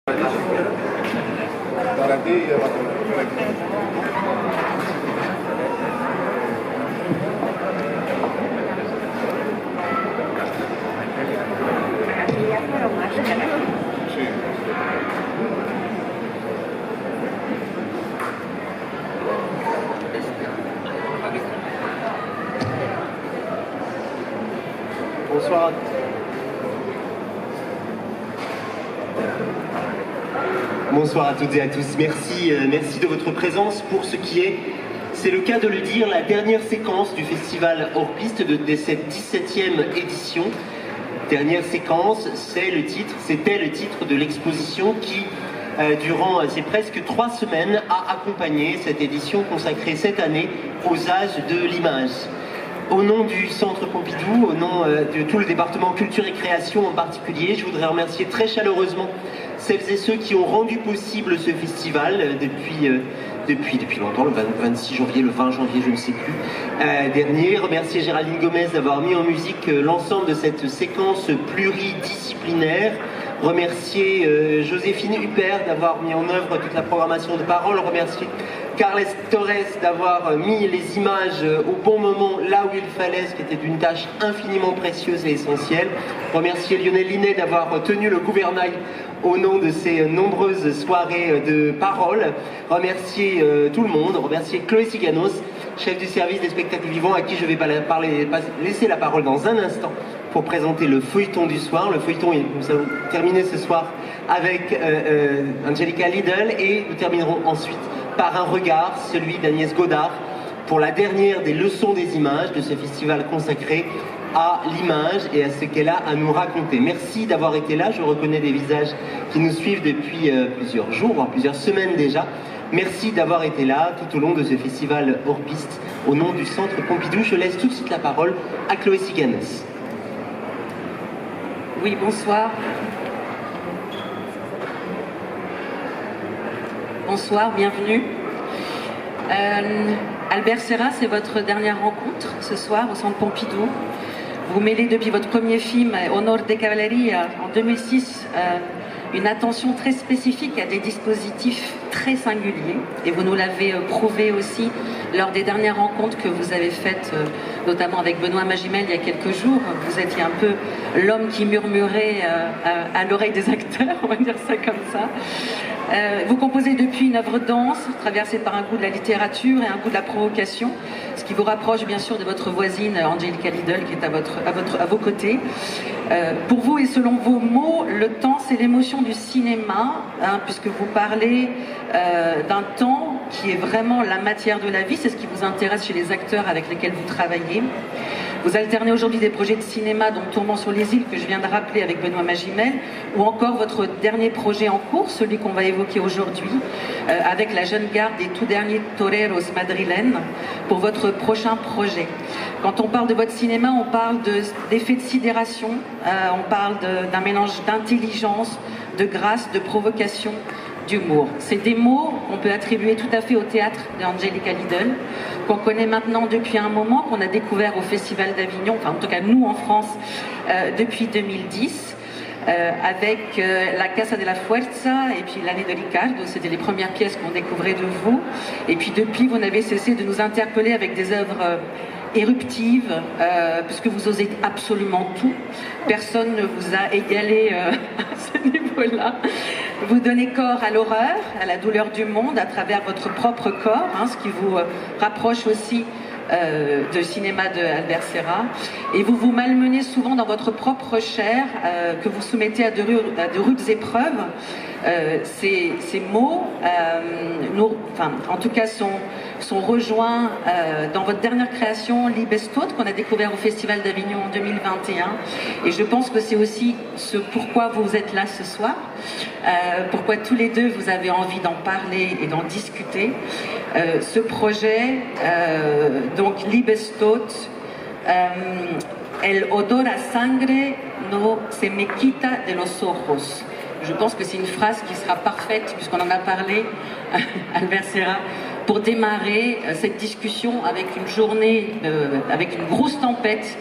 Para ti y para sí. Bonsoir. Bonsoir à toutes et à tous. Merci de votre présence pour ce qui est, c'est le cas de le dire, la dernière séquence du festival hors piste de cette 17e édition. Dernière séquence, c'était le titre de l'exposition qui, durant ces presque 3 semaines, a accompagné cette édition consacrée cette année aux âges de l'image. Au nom du Centre Pompidou, au nom de tout le département culture et création en particulier, je voudrais remercier très chaleureusement celles et ceux qui ont rendu possible ce festival depuis longtemps, le 26 janvier, le 20 janvier, je ne sais plus, dernier. Remercier Géraldine Gomez d'avoir mis en musique l'ensemble de cette séquence pluridisciplinaire. Remercier Joséphine Huppert d'avoir mis en œuvre toute la programmation de parole. Remercier Carles Torres d'avoir mis les images au bon moment, là où il fallait, ce qui était une tâche infiniment précieuse et essentielle. Remercier Lionel Linet d'avoir tenu le gouvernail au nom de ces nombreuses soirées de parole. Remercier tout le monde, remercier Chloé Siganos, chef du service des spectacles vivants, à qui je vais laisser la parole dans un instant pour présenter le feuilleton du soir. Le feuilleton, nous allons terminer ce soir avec Angelica Lidl et nous terminerons ensuite par un regard, celui d'Agnès Godard, pour la dernière des leçons des images de ce festival consacré à l'image et à ce qu'elle a à nous raconter. Merci d'avoir été là. Je reconnais des visages qui nous suivent depuis plusieurs jours, voire plusieurs semaines déjà. Merci d'avoir été là tout au long de ce festival hors piste. Au nom du Centre Pompidou, je laisse tout de suite la parole à Chloé Siganos. Oui, bonsoir. Bonsoir, bienvenue. Albert Serra, c'est votre dernière rencontre ce soir au Centre Pompidou. Vous mêlez depuis votre premier film, Honor de Cavalleria, en 2006, une attention très spécifique à des dispositifs très singuliers. Et vous nous l'avez prouvé aussi lors des dernières rencontres que vous avez faites, notamment avec Benoît Magimel il y a quelques jours. Vous étiez un peu l'homme qui murmurait à l'oreille des acteurs, on va dire ça comme ça. Vous composez depuis une œuvre dense, traversée par un goût de la littérature et un goût de la provocation, ce qui vous rapproche bien sûr de votre voisine Angelica Lidl qui est à vos côtés. Pour vous et selon vos mots, le temps c'est l'émotion du cinéma, hein, puisque vous parlez d'un temps qui est vraiment la matière de la vie, c'est ce qui vous intéresse chez les acteurs avec lesquels vous travaillez. Vous alternez aujourd'hui des projets de cinéma, dont Tourment sur les îles, que je viens de rappeler avec Benoît Magimel, ou encore votre dernier projet en cours, celui qu'on va évoquer aujourd'hui, avec la jeune garde des tout derniers toreros madrilènes, pour votre prochain projet. Quand on parle de votre cinéma, on parle d'effets de sidération, on parle d'un mélange d'intelligence, de grâce, de provocation, d'humour. C'est des mots qu'on peut attribuer tout à fait au théâtre d'Angelica Lidl, qu'on connaît maintenant depuis un moment, qu'on a découvert au Festival d'Avignon, enfin en tout cas nous en France, depuis 2010, avec La Casa de la Fuerza et puis L'année de Ricardo. C'était les premières pièces qu'on découvrait de vous. Et puis depuis, vous n'avez cessé de nous interpeller avec des œuvres éruptive, puisque vous osez absolument tout. Personne ne vous a égalé à ce niveau-là. Vous donnez corps à l'horreur, à la douleur du monde, à travers votre propre corps, hein, ce qui vous rapproche aussi de cinéma de Albert Serra. Et vous vous malmenez souvent dans votre propre chair, que vous soumettez à de rudes épreuves. Ces mots, en tout cas, sont rejoints dans votre dernière création, Libestot, qu'on a découvert au Festival d'Avignon en 2021. Et je pense que c'est aussi ce pourquoi vous êtes là ce soir, pourquoi tous les deux vous avez envie d'en parler et d'en discuter. Ce projet, donc Libestot, El odor a sangre no se me quita de los ojos. Je pense que c'est une phrase qui sera parfaite, puisqu'on en a parlé, Albert Serra, pour démarrer cette discussion avec une journée, avec une grosse tempête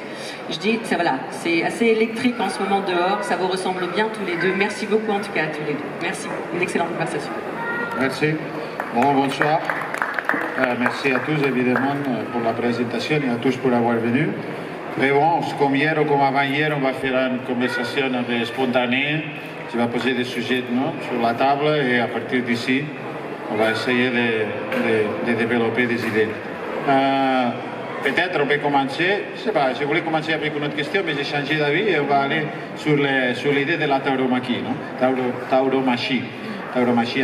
Je dis, ça voilà, c'est assez électrique en ce moment dehors, ça vous ressemble bien tous les deux. Merci beaucoup en tout cas à tous les deux. Merci, une excellente conversation. Merci. Bon, bonsoir. Merci à tous, évidemment, pour la présentation et à tous pour avoir venu. Mais bon, comme hier ou comme avant-hier, on va faire une conversation un peu spontanée. Je vais poser des sujets sur la table et à partir d'ici, on va essayer de développer des idées. Peut-être on peut commencer, je sais pas, je voulais commencer avec une autre question, mais j'ai changé d'avis et on va aller sur l'idée de la tauromachie, non? Tauromachie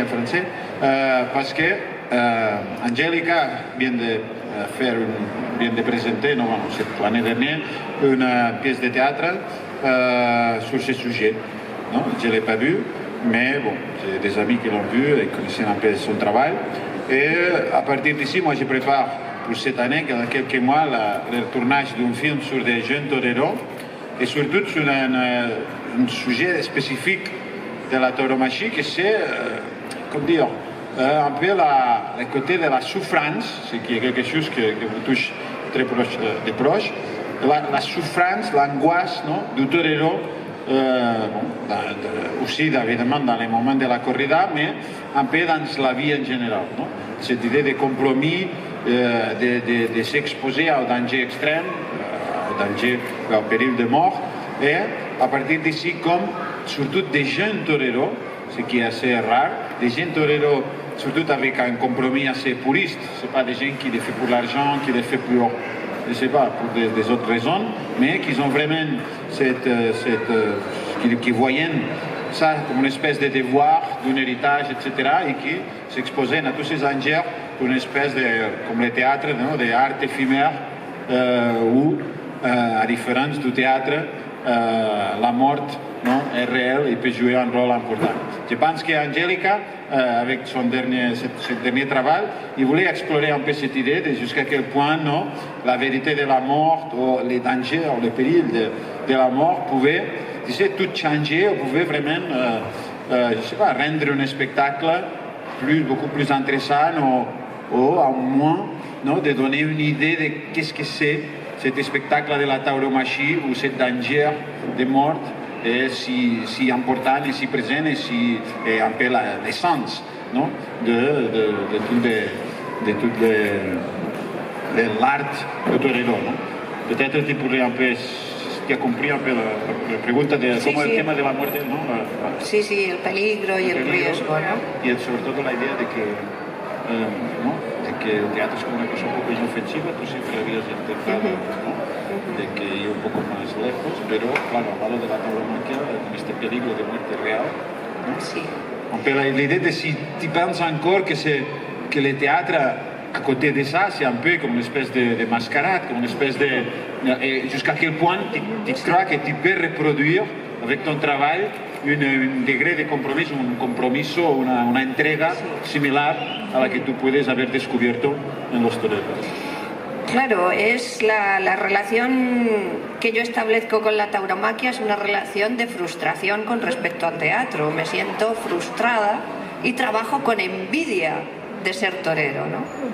en français, parce que Angélica vient de présenter l'année dernière une pièce de théâtre sur ce sujet. Non, je ne l'ai pas vu, mais bon, j'ai des amis qui l'ont vu et connaissent un peu son travail. Et à partir d'ici, moi je prépare pour cette année, dans quelques mois, le tournage d'un film sur des jeunes toreros et surtout sur un sujet spécifique de la tauromachie, que c'est, comment dire, un peu le côté de la souffrance, ce qui est quelque chose qui vous touche très proche, la souffrance, l'angoisse du torero, aussi évidemment dans les moments de la corrida, mais un peu dans la vie en général. Non? Cette idée de compromis, de s'exposer au danger extrême, au péril de mort, et à partir d'ici, comme surtout des jeunes toreros, ce qui est assez rare, des jeunes toreros surtout avec un compromis assez puriste, ce pas des gens qui le font pour l'argent, qui le font pour, je sais pas, pour des autres raisons, mais qui ont vraiment qui voyaient ça comme une espèce de devoir, d'un héritage, etc., et qui s'exposaient à tous ces dangers pour une espèce de, comme le théâtre, d'art éphémère, où, à différence du théâtre, la mort est réelle et peut jouer un rôle important. Je pense qu'Angélica, avec son dernier travail, il voulait explorer un peu cette idée de jusqu'à quel point la vérité de la mort, ou les dangers, ou les périls de la mort pouvaient tout changer, ou pouvaient vraiment je sais pas, rendre un spectacle beaucoup plus intéressant, ou au moins de donner une idée de qu'est-ce que c'est cet spectacle de la tauromachie, ou ce danger de mort est si important et si présent et un peu l'essence de tout l'art du torero. Peut-être tu pourrais un peu, si tu as compris un peu la pregunta de cómo el tema de la muerte, ¿no? Sí, sí, el peligro y el riesgo, ¿no? Y sobre todo la idea de que el teatro es como una cosa un poco inofensiva, tú siempre lo habías intentado, de que ir un poco más lejos, pero claro, al lado de la tauromaquia, con este peligro de muerte real, ¿no? Sí. L'idée de si tu penses encore que le théâtre, à côté de ça, c'est un peu comme une espèce de mascarade, comme une espèce de... jusqu'à quel point tu crois que tu peux reproduire avec ton travail un degré de compromiso, un compromiso, una entrega similar a la que tú puedes haber descubierto en los toreros. Claro, es la relación que yo establezco con la tauromaquia, es una relación de frustración con respecto al teatro. Me siento frustrada y trabajo con envidia de ser torero, ¿no?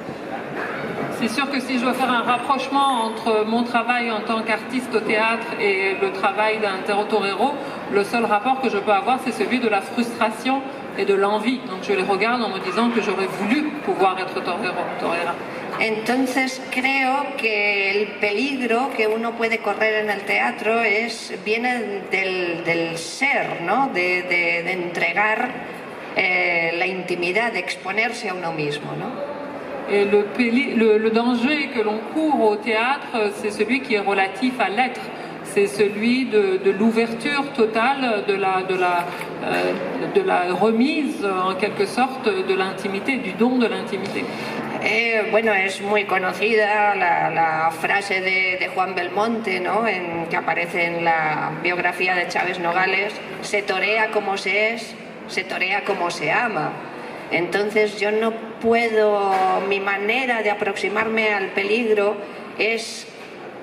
C'est sûr que si je dois faire un rapprochement entre mon travail en tant qu'artiste au théâtre et le travail d'un torero, le seul rapport que je peux avoir, c'est celui de la frustration et de l'envie. Donc je les regarde en me disant que j'aurais voulu pouvoir être torera. Entonces creo que el peligro que uno puede correr en el teatro viene del ser, ¿no? de entregar la intimidad, de exponerse a uno mismo, ¿no? Et le danger que l'on court au théâtre, c'est celui qui est relatif à l'être. C'est celui de l'ouverture totale, de la remise, en quelque sorte, de l'intimité, du don de l'intimité. Bueno, es muy conocida la frase de Juan Belmonte, ¿no? Que aparece en la biografía de Chávez Nogales: se torea como se es, se torea como se ama. Entonces yo no puedo, mi manera de aproximarme al peligro es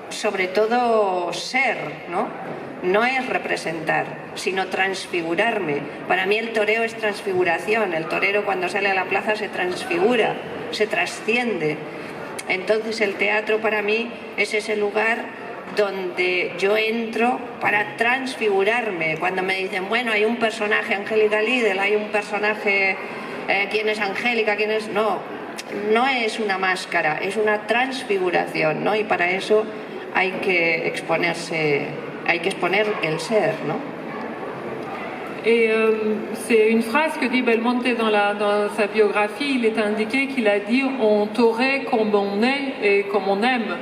sobre todo ser, ¿no? No es representar, sino transfigurarme. Para mí el toreo es transfiguración. El torero cuando sale a la plaza se transfigura, se trasciende. Entonces el teatro para mí es ese lugar donde yo entro para transfigurarme. Cuando me dicen, bueno, hay un personaje, Angélica Lidl, hay un personaje, ¿quién es Angélica? ¿Quién es? No, no es una máscara, es una transfiguración, ¿no? Y para eso hay que exponerse, hay que exponer el ser, ¿no? Et c'est une phrase que dit Belmonte dans sa biographie. Il est indiqué qu'il a dit « on t'aurait comme on est et comme on aime ».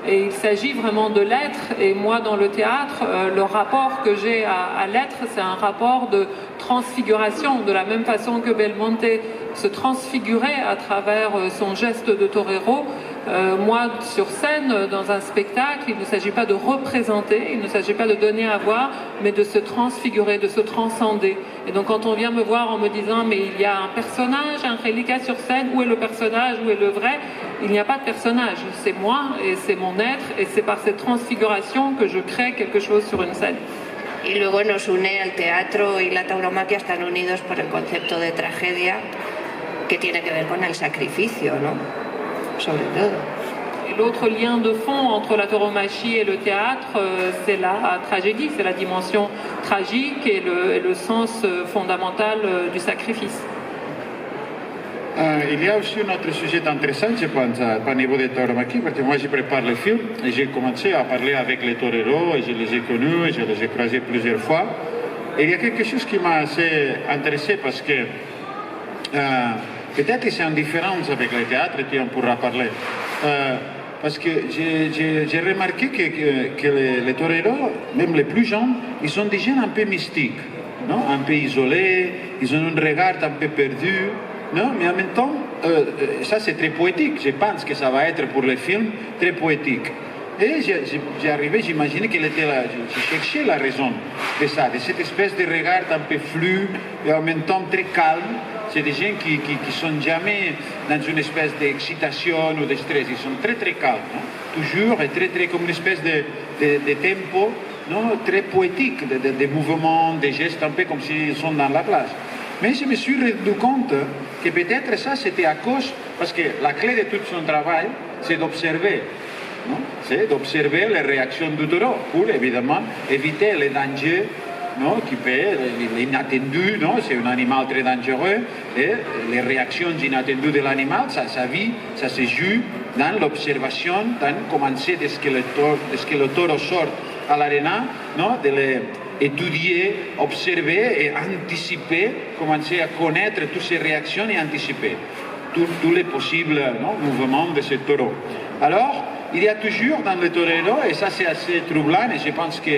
Et il s'agit vraiment de l'être. Et moi, dans le théâtre, le rapport que j'ai à l'être, c'est un rapport de transfiguration. De la même façon que Belmonte se transfigurait à travers son geste de torero, moi, sur scène, dans un spectacle, il ne s'agit pas de représenter, il ne s'agit pas de donner à voir, mais de se transfigurer, de se transcender. Et donc quand on vient me voir en me disant « mais il y a un personnage, Angélica sur scène, où est le personnage, où est le vrai ?» Il n'y a pas de personnage, c'est moi et c'est mon être, et c'est par cette transfiguration que je crée quelque chose sur une scène. Y luego nos une el teatro y la tauromaquia, están unidos por el concepto de tragedia, que tiene que ver con el sacrificio, ¿no? Sobre todo. Et l'autre lien de fond entre la tauromachie et le théâtre, c'est la tragédie, c'est la dimension tragique et le sens fondamental du sacrifice. Il y a aussi un autre sujet intéressant, je pense, au niveau des tauromachie, parce que moi je prépare le film et j'ai commencé à parler avec les toreros et je les ai connus et je les ai croisés plusieurs fois. Et il y a quelque chose qui m'a assez intéressé parce que peut-être que c'est en différence avec le théâtre et on pourra parler. Parce que j'ai remarqué que les toreros, même les plus jeunes, ils sont des jeunes un peu mystiques, non? Un peu isolés, ils ont un regard un peu perdu. Non, mais en même temps, ça c'est très poétique. Je pense que ça va être pour le film très poétique. Et j'imaginais qu'elle était là, je cherchais la raison de ça, de cette espèce de regard un peu flou et en même temps très calme. C'est des gens qui sont jamais dans une espèce d'excitation ou de stress, ils sont très très calmes, non? Toujours et très comme une espèce de tempo, non? Très poétique, des mouvements, des gestes un peu comme s'ils sont dans la place. Mais je me suis rendu compte que peut-être ça c'était à cause, parce que la clé de tout son travail, c'est d'observer. C'est d'observer les réactions du taureau pour évidemment éviter les dangers, non, qui peut l'inattendu, non, c'est un animal très dangereux et les réactions inattendues de l'animal, ça vit, ça se joue dans l'observation, dans commencer dès que le taureau sort à l'aréna, non, de étudier, observer et anticiper, commencer à connaître toutes ces réactions et anticiper tous les possibles, non, mouvements de ce taureau. Alors, il y a toujours dans le torero, et ça c'est assez troublant, et je pense que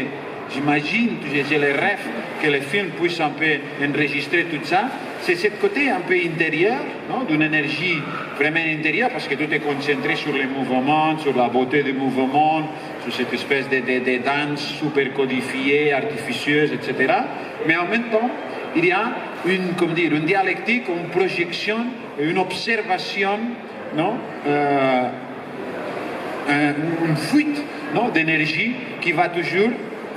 j'imagine, j'ai le rêve que le film puisse un peu enregistrer tout ça, c'est ce côté un peu intérieur, non, d'une énergie vraiment intérieure, parce que tout est concentré sur les mouvements, sur la beauté des mouvements, sur cette espèce de danse super codifiée, artificieuse, etc. Mais en même temps, il y a une dialectique, une projection, une observation, non, une fuite, non, d'énergie qui va toujours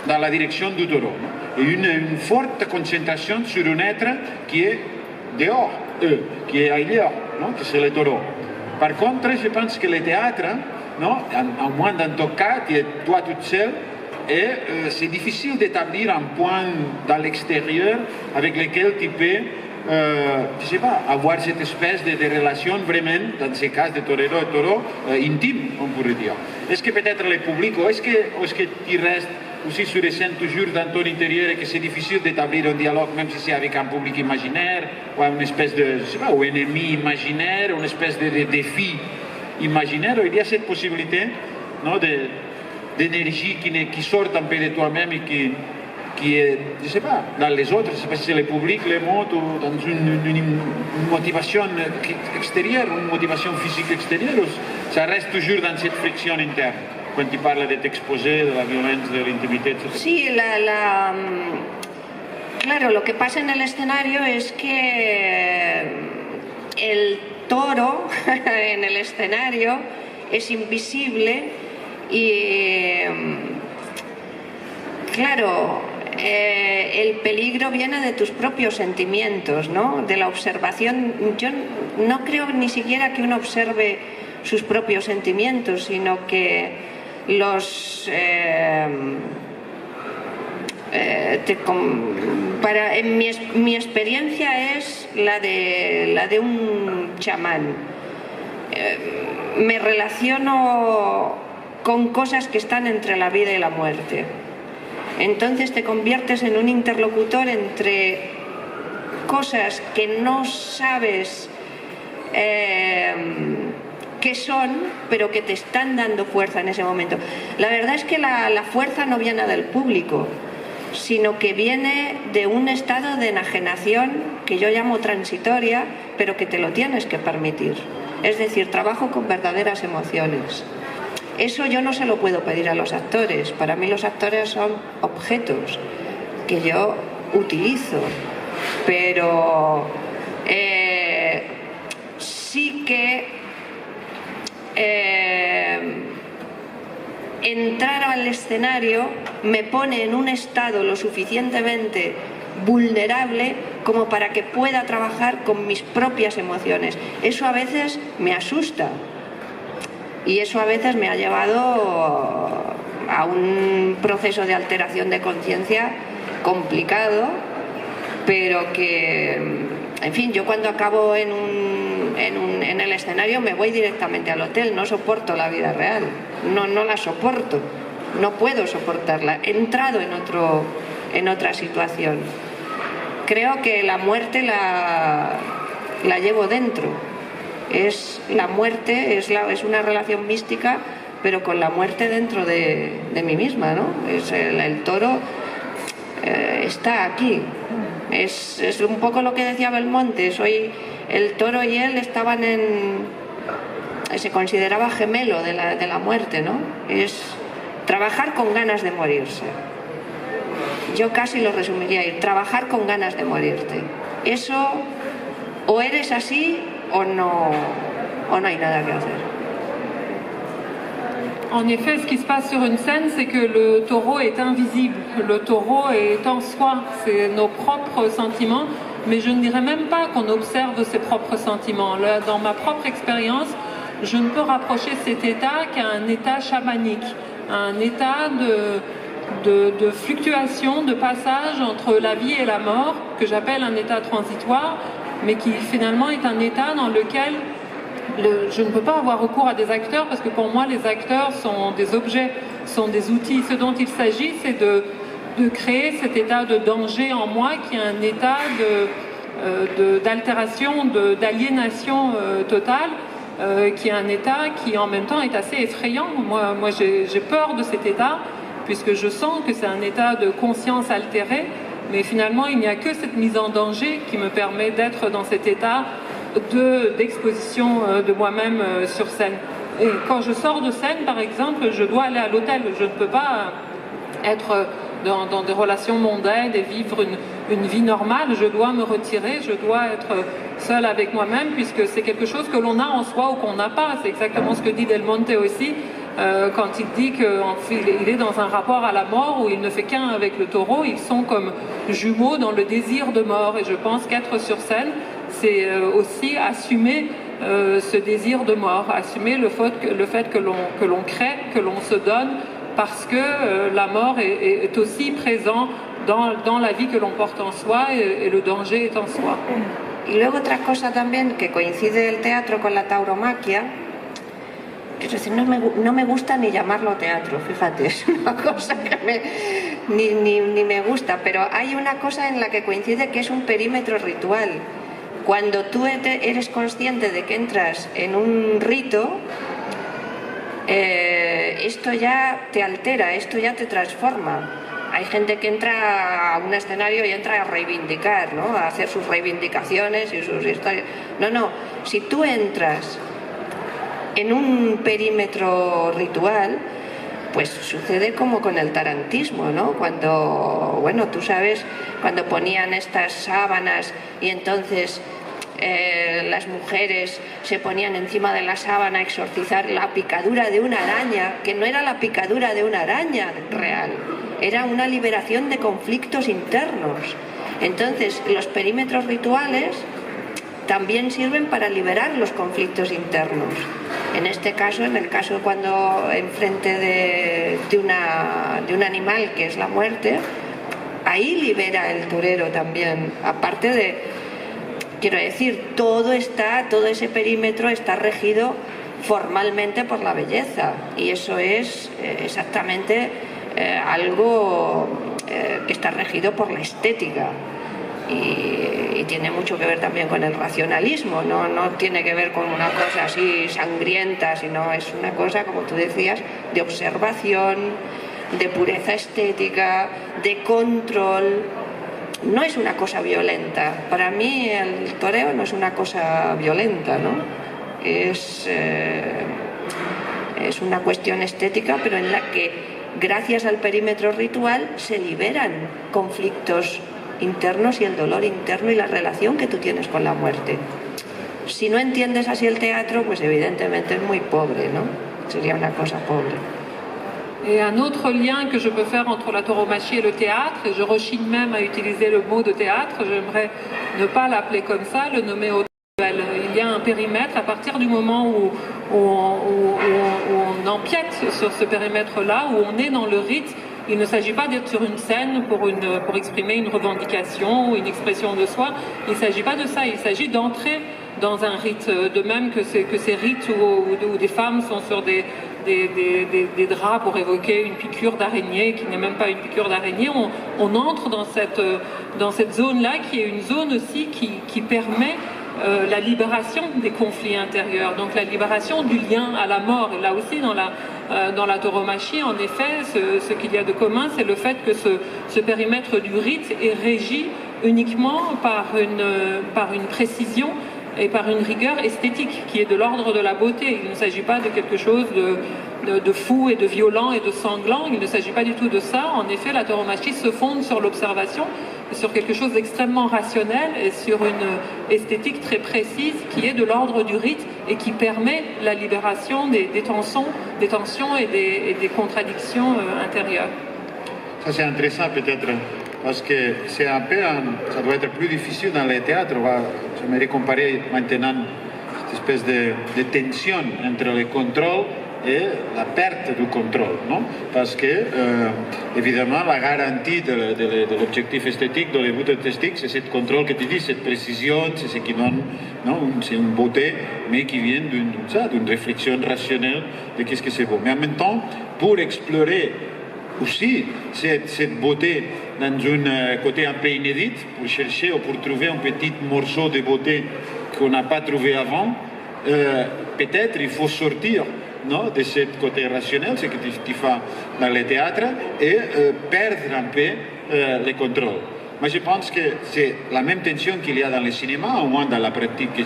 dans la direction du taureau. Et une forte concentration sur un être qui est dehors, qui est ailleurs, non, que c'est le taureau. Par contre, je pense que le théâtre, non, à moins dans ton cas, tu es toi toute seule, et c'est difficile d'établir un point dans l'extérieur avec lequel tu peux, je ne sais pas, avoir cette espèce de relation vraiment, dans ces cas de torero et taureau, intime, on pourrait dire. Est-ce que peut-être le public, ou est-ce que tu restes aussi sur les scènes toujours dans ton intérieur et que c'est difficile d'établir un dialogue, même si c'est avec un public imaginaire, ou une espèce de, je sais pas, ou ennemi imaginaire, ou une espèce de défi imaginaire, il y a cette possibilité, non, d'énergie qui sort un peu de toi-même et qui est, je ne sais pas, dans les autres, je ne sais pas si c'est le public, les mots, ou dans une motivation extérieure, une motivation physique extérieure, ça reste toujours dans cette friction interne. Quand tu parles de t'exposer, de la violence, de l'intimité, etc. Sí, claro, lo que pasa en el escenario es que el toro en el escenario es invisible y, claro, el peligro viene de tus propios sentimientos, ¿no? De la observación. Yo no creo ni siquiera que uno observe sus propios sentimientos, sino que mi experiencia es la de un chamán. Me relaciono con cosas que están entre la vida y la muerte. Entonces te conviertes en un interlocutor entre cosas que no sabes qué son, pero que te están dando fuerza en ese momento. La verdad es que la fuerza no viene del público, sino que viene de un estado de enajenación que yo llamo transitoria, pero que te lo tienes que permitir. Es decir, trabajo con verdaderas emociones. Eso yo no se lo puedo pedir a los actores. Para mí los actores son objetos que yo utilizo, pero sí que entrar al escenario me pone en un estado lo suficientemente vulnerable como para que pueda trabajar con mis propias emociones. Eso a veces me asusta y eso a veces me ha llevado a un proceso de alteración de conciencia complicado, pero que, en fin, yo cuando acabo en el escenario me voy directamente al hotel, no soporto la vida real, no la soporto, no puedo soportarla, he entrado en otra situación. Creo que la muerte la llevo dentro. La muerte es una relación mística, pero con la muerte dentro de mí misma, ¿no? El toro está aquí. Es un poco lo que decía Belmonte. El toro y él estaban se consideraba gemelo de la muerte, ¿no? Es trabajar con ganas de morirse. Yo casi lo resumiría ahí, trabajar con ganas de morirte. Eso, o eres así o no hay nada que hacer. En effet, ce qui se passe sur une scène, c'est que le taureau est invisible. Le taureau est en soi, c'est nos propres sentiments, mais je ne dirais même pas qu'on observe ses propres sentiments. Là, dans ma propre expérience, je ne peux rapprocher cet état qu'à un état chamanique, un état de fluctuation, de passage entre la vie et la mort, que j'appelle un état transitoire, mais qui finalement est un état dans lequel je ne peux pas avoir recours à des acteurs, parce que pour moi les acteurs sont des objets, sont des outils. Ce dont il s'agit, c'est de créer cet état de danger en moi, qui est un état d'altération, d'aliénation totale, qui est un état qui en même temps est assez effrayant. Moi j'ai peur de cet état, puisque je sens que c'est un état de conscience altérée, mais finalement il n'y a que cette mise en danger qui me permet d'être dans cet état d'exposition de moi-même sur scène. Et quand je sors de scène, par exemple, je dois aller à l'hôtel. Je ne peux pas être dans des relations mondaines et vivre une vie normale. Je dois me retirer, je dois être seule avec moi-même, puisque c'est quelque chose que l'on a en soi ou qu'on n'a pas. C'est exactement ce que dit Del Monte aussi, quand il dit qu'il est dans un rapport à la mort où il ne fait qu'un avec le taureau. Ils sont comme jumeaux dans le désir de mort. Et je pense qu'être sur scène, c'est aussi assumer ce désir de mort, assumer le fait que l'on crée, que l'on se donne, parce que la mort est aussi présent dans la vie que l'on porte en soi et le danger est en soi. Y luego otra cosa también que coincide el teatro con la tauromaquia, es decir, no me gusta ni llamarlo teatro, fíjate, es una cosa que ni me gusta, pero hay una cosa en la que coincide, que es un perímetro ritual. Cuando tú eres consciente de que entras en un rito, esto ya te altera, esto ya te transforma. Hay gente que entra a un escenario y entra a reivindicar, ¿no? A hacer sus reivindicaciones y sus historias. No, si tú entras en un perímetro ritual, pues sucede como con el tarantismo, ¿no? Cuando, bueno, tú sabes, cuando ponían estas sábanas y entonces las mujeres se ponían encima de la sábana a exorcizar la picadura de una araña, que no era la picadura de una araña real, era una liberación de conflictos internos. Entonces, los perímetros rituales también sirven para liberar los conflictos internos. En este caso, en el caso cuando enfrente de un animal que es la muerte, ahí libera el torero también, aparte de, quiero decir, todo ese perímetro está regido formalmente por la belleza, y eso es exactamente algo que está regido por la estética, y tiene mucho que ver también con el racionalismo, no tiene que ver con una cosa así sangrienta, sino es una cosa, como tú decías, de observación, de pureza estética, de control. No es una cosa violenta. Para mí el toreo no es una cosa violenta, ¿no? Es una cuestión estética, pero en la que, gracias al perímetro ritual, se liberan conflictos internos y el dolor interno y la relación que tú tienes con la muerte. Si no entiendes así el teatro, pues evidentemente es muy pobre, ¿no? Sería una cosa pobre. Et un autre lien que je peux faire entre la tauromachie et le théâtre, et je rechigne même à utiliser le mot de théâtre, j'aimerais ne pas l'appeler comme ça, le nommer autrement. Il y a un périmètre, à partir du moment où on empiète sur ce périmètre-là, où on est dans le rite, il ne s'agit pas d'être sur une scène pour exprimer une revendication ou une expression de soi, il ne s'agit pas de ça, il s'agit d'entrer dans un rite, de même que ces rites où des femmes sont sur des draps pour évoquer une piqûre d'araignée qui n'est même pas une piqûre d'araignée, on entre dans cette zone-là qui est une zone aussi qui permet la libération des conflits intérieurs, donc la libération du lien à la mort. Et là aussi, dans la tauromachie, en effet, ce qu'il y a de commun, c'est le fait que ce périmètre du rite est régi uniquement par une précision et par une rigueur esthétique qui est de l'ordre de la beauté. Il ne s'agit pas de quelque chose de fou et de violent et de sanglant, il ne s'agit pas du tout de ça. En effet, la tauromachie se fonde sur l'observation, sur quelque chose d'extrêmement rationnel et sur une esthétique très précise qui est de l'ordre du rite et qui permet la libération des tensions et des contradictions intérieures. Ça c'est intéressant peut-être, parce que c'est un peu, ça doit être plus difficile dans les théâtres. J'aimerais comparer maintenant cette espèce de tension entre le contrôle et la perte du contrôle, non? Parce que, évidemment, la garantie de l'objectif esthétique, de l'ébut artistique, c'est ce contrôle que tu dis, cette précision, c'est ce qui donne, non? C'est une beauté, mais qui vient d'une réflexion rationnelle de qu'est-ce que c'est beau. Mais en même temps, pour explorer aussi cette beauté dans un côté un peu inédit, pour chercher ou pour trouver un petit morceau de beauté qu'on n'a pas trouvé avant, peut-être il faut sortir, non, de ce côté rationnel, ce que tu fais dans le théâtre, et perdre un peu le contrôle. Moi je pense que c'est la même tension qu'il y a dans le cinéma, au moins dans la pratique que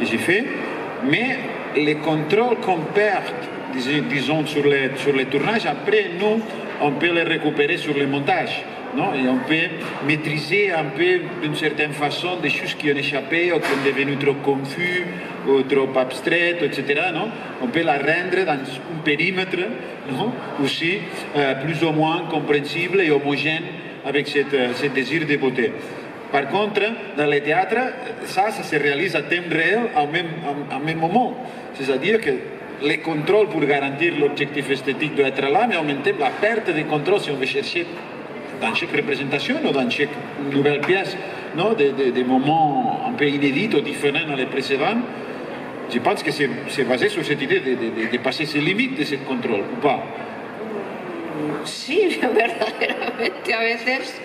j'ai fait, mais le contrôle qu'on perd, disons, sur le tournage, après nous, on peut le récupérer sur le montage. Non? Et on peut maîtriser un peu d'une certaine façon des choses qui ont échappé ou qui sont devenues trop confus ou trop abstraites, etc. Non? On peut la rendre dans un périmètre, non? Aussi plus ou moins compréhensible et homogène avec ce désir de beauté. Par contre, dans le théâtre, ça se réalise à thème réel au même moment. C'est-à-dire que le contrôle pour garantir l'objectif esthétique doit être là, mais en même temps, la perte de contrôle, si on veut chercher dans chaque représentation ou dans chaque nouvelle pièce, non, des moments un peu inédits ou différents dans les précédents, je pense que c'est basé sur cette idée de passer ses limites de ce contrôle, ou pas? Sí, verdaderamente a veces.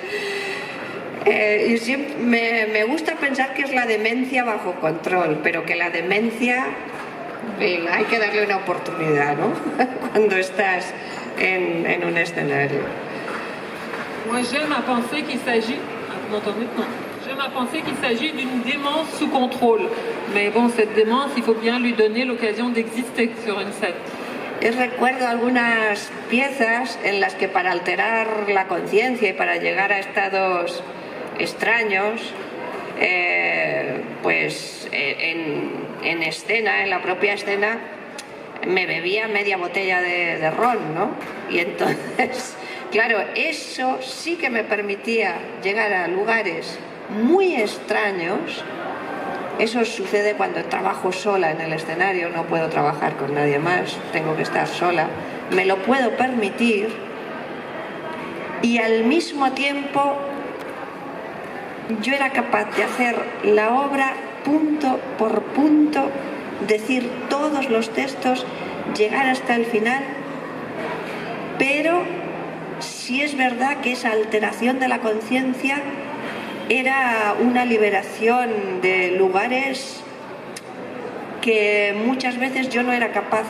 Y siempre me gusta pensar que es la demencia bajo control, pero que la demencia hay que darle una oportunidad, ¿no? Cuando estás en un escenario. Moi, j'aime à penser qu'il s'agit... Vous m'entendez? Non. J'aime à penser qu'il s'agit d'une démence sous contrôle. Mais bon, cette démence, il faut bien lui donner l'occasion d'exister sur une scène. Yo recuerdo algunas piezas en las que para alterar la conciencia y para llegar a estados extraños, pues en escena, en la propia escena, me bebía media botella de ron, ¿no? Y entonces, claro, eso sí que me permitía llegar a lugares muy extraños Eso sucede cuando trabajo sola en el escenario, no puedo trabajar con nadie más, tengo que estar sola. Me lo puedo permitir y al mismo tiempo yo era capaz de hacer la obra punto por punto, decir todos los textos, llegar hasta el final, pero sí es verdad que esa alteración de la conciencia era una liberación de lugares que muchas veces yo no era capaz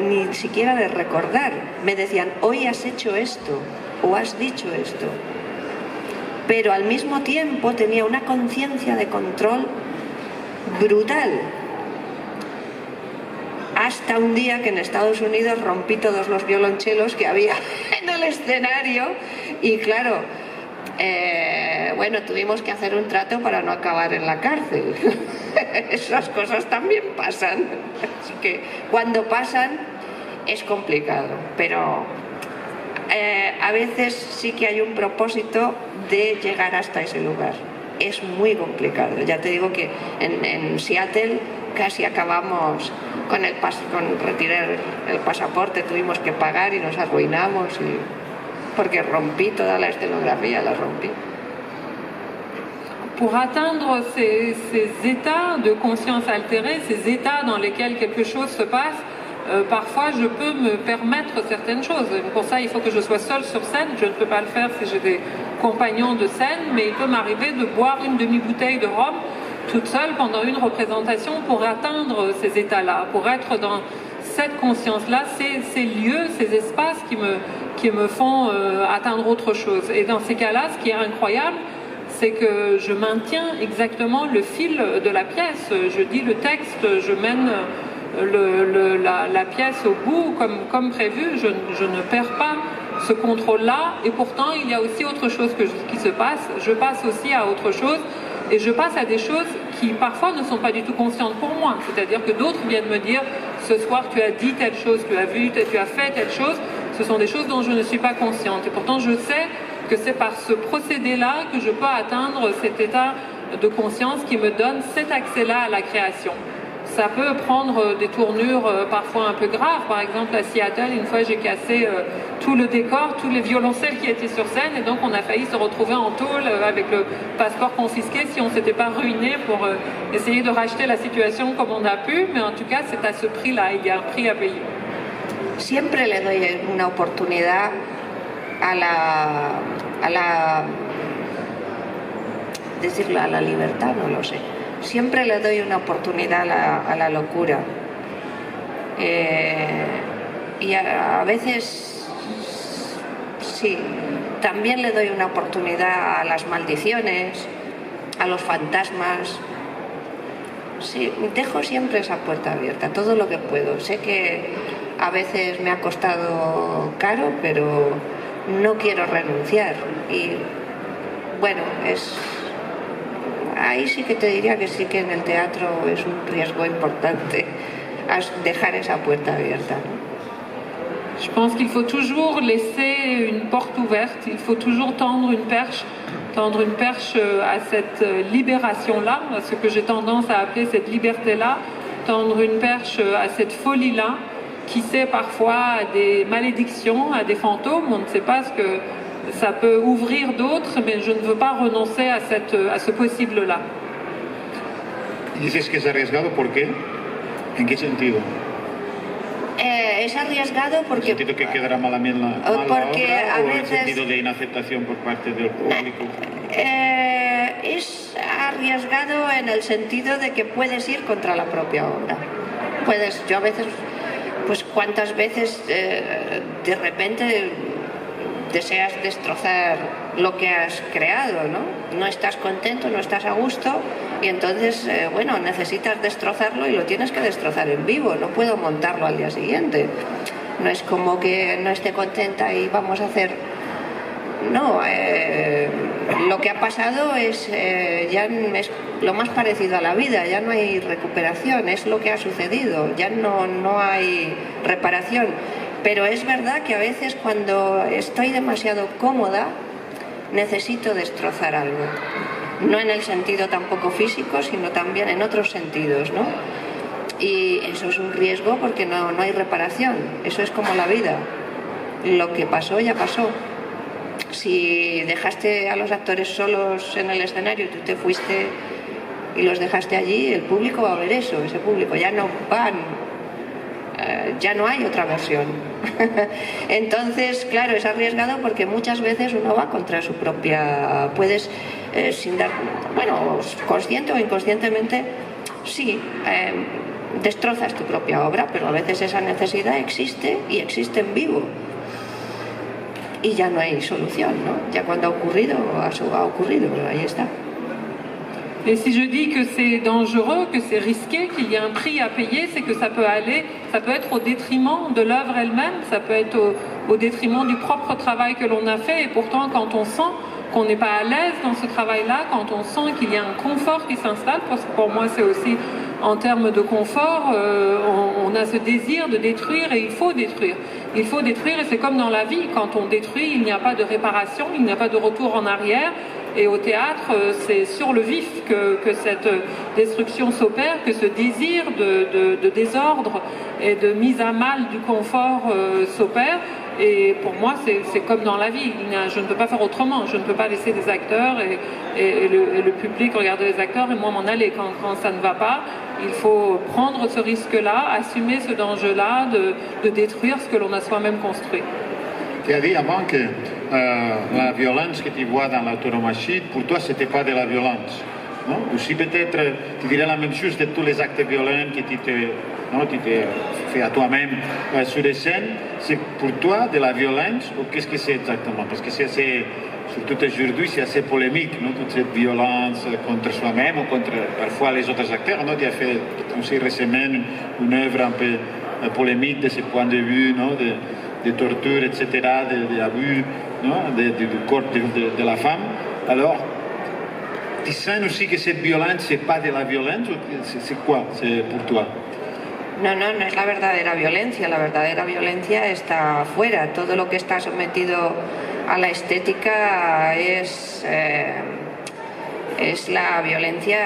ni siquiera de recordar. Me decían, hoy has hecho esto o has dicho esto. Pero al mismo tiempo tenía una conciencia de control brutal. Hasta un día que en Estados Unidos rompí todos los violonchelos que había en el escenario y claro, bueno, tuvimos que hacer un trato para no acabar en la cárcel. Esas cosas también pasan. Así que cuando pasan es complicado, pero a veces sí que hay un propósito de llegar hasta ese lugar. Es muy complicado. Ya te digo que en Seattle casi acabamos con retirar el pasaporte, tuvimos que pagar y nos arruinamos porque rompí toda la escenografía, la rompí. Pour atteindre ces états de conscience altérée, ces états dans lesquels quelque chose se passe, parfois je peux me permettre certaines choses. Pour ça, il faut que je sois seule sur scène. Je ne peux pas le faire si j'ai des compagnons de scène, mais il peut m'arriver de boire une demi-bouteille de rhum toute seule pendant une représentation pour atteindre ces états-là, pour être dans cette conscience-là, ces lieux, ces espaces qui me font atteindre autre chose. Et dans ces cas-là, ce qui est incroyable, c'est que je maintiens exactement le fil de la pièce. Je dis le texte, je mène la pièce au bout comme prévu. Je ne perds pas ce contrôle-là. Et pourtant, il y a aussi autre chose qui se passe. Je passe aussi à autre chose. Et je passe à des choses qui parfois ne sont pas du tout conscientes pour moi. C'est-à-dire que d'autres viennent me dire « Ce soir, tu as dit telle chose, tu as vu, tu as fait telle chose ». Ce sont des choses dont je ne suis pas consciente. Et pourtant, je sais que c'est par ce procédé-là que je peux atteindre cet état de conscience qui me donne cet accès-là à la création. Ça peut prendre des tournures parfois un peu graves. Par exemple, à Seattle, une fois, j'ai cassé tout le décor, tous les violoncelles qui étaient sur scène, et donc on a failli se retrouver en tôle avec le passeport confisqué si on ne s'était pas ruiné pour essayer de racheter la situation comme on a pu. Mais en tout cas, c'est à ce prix-là. Il y a un prix à payer. Siempre le doy una oportunidad a la libertad, no lo sé. Siempre le doy una oportunidad a la locura. Y a veces, sí, también le doy una oportunidad a las maldiciones, a los fantasmas. Sí, dejo siempre esa puerta abierta, todo lo que puedo. Sé que a veces me ha costado caro, pero no quiero renunciar. Y bueno, ahí sí que te diría que sí que en el teatro es un riesgo importante dejar esa puerta abierta, ¿no? Je pense qu'il faut toujours laisser une porte ouverte, il faut toujours tendre une perche à cette libération-là, à ce que j'ai tendance à appeler cette liberté-là, tendre une perche à cette folie-là, qui sait parfois à des malédictions, à des fantômes, on ne sait pas ce que ça peut ouvrir d'autres, mais je ne veux pas renoncer à ce possible-là. Dices que es arriesgado, ¿por qué? ¿En qué sentido? Es arriesgado porque... ¿En el sentido que quedará mal la porque obra, a o veces, en el sentido de inaceptación por parte del público? Es arriesgado en el sentido de que puedes ir contra la propia obra. Yo a veces, pues cuántas veces de repente deseas destrozar lo que has creado, ¿no? No estás contento, no estás a gusto y entonces, bueno, necesitas destrozarlo y lo tienes que destrozar en vivo, no puedo montarlo al día siguiente. No es como que no esté contenta y vamos a hacer... No, lo que ha pasado ya es lo más parecido a la vida, ya no hay recuperación, es lo que ha sucedido, ya no hay reparación. Pero es verdad que a veces cuando estoy demasiado cómoda necesito destrozar algo. no en el sentido tampoco físico, sino también en otros sentidos, ¿no? Y eso es un riesgo porque no hay reparación, eso es como la vida, lo que pasó ya pasó. Si dejaste a los actores solos en el escenario y tú te fuiste y los dejaste allí, el público va a ver eso, ese público ya no van, ya no hay otra versión. Entonces, claro, es arriesgado porque muchas veces uno va contra su propia, puedes, sin dar, bueno, consciente o inconscientemente, sí, destrozas tu propia obra, pero a veces esa necesidad existe y existe en vivo. Y ya no hay solución, ¿no? Ya cuando ha ocurrido, ahí está. Et si je dis que c'est dangereux, que c'est risqué, qu'il y a un prix à payer, c'est que ça peut être au détriment de l'œuvre elle-même, ça peut être au détriment du propre travail que l'on a fait. Et pourtant, quand on sent qu'on n'est pas à l'aise dans ce travail-là, quand on sent qu'il y a un confort qui s'installe, parce que pour moi c'est aussi en termes de confort, on a ce désir de détruire et il faut détruire. Il faut détruire et c'est comme dans la vie, quand on détruit, il n'y a pas de réparation, il n'y a pas de retour en arrière. Et au théâtre, c'est sur le vif que cette destruction s'opère, que ce désir de désordre et de mise à mal du confort s'opère. Et pour moi, c'est comme dans la vie. Je ne peux pas faire autrement. Je ne peux pas laisser des acteurs et le public regarder les acteurs et moi m'en aller. Quand ça ne va pas, il faut prendre ce risque-là, assumer ce danger-là de détruire ce que l'on a soi-même construit. Tu as dit avant que la violence que tu vois dans la tauromachie, pour toi, ce n'était pas de la violence. Non? Aussi peut-être, tu dirais la même chose de tous les actes violents que tu t'es fait à toi-même sur les scènes. C'est pour toi de la violence ou qu'est-ce que c'est exactement? Parce que c'est assez, surtout aujourd'hui, c'est assez polémique, non? Toute cette violence contre soi-même ou contre parfois les autres acteurs. Non? Tu as fait aussi récemment une œuvre un peu polémique de ce point de vue, non? De torture, etc., d'abus du corps de la femme. Alors, tu sens aussi que cette violence, c'est pas de la violence ou c'est quoi pour toi? No es la verdadera violencia. La verdadera violencia está afuera. Todo lo que está sometido a la estética es la violencia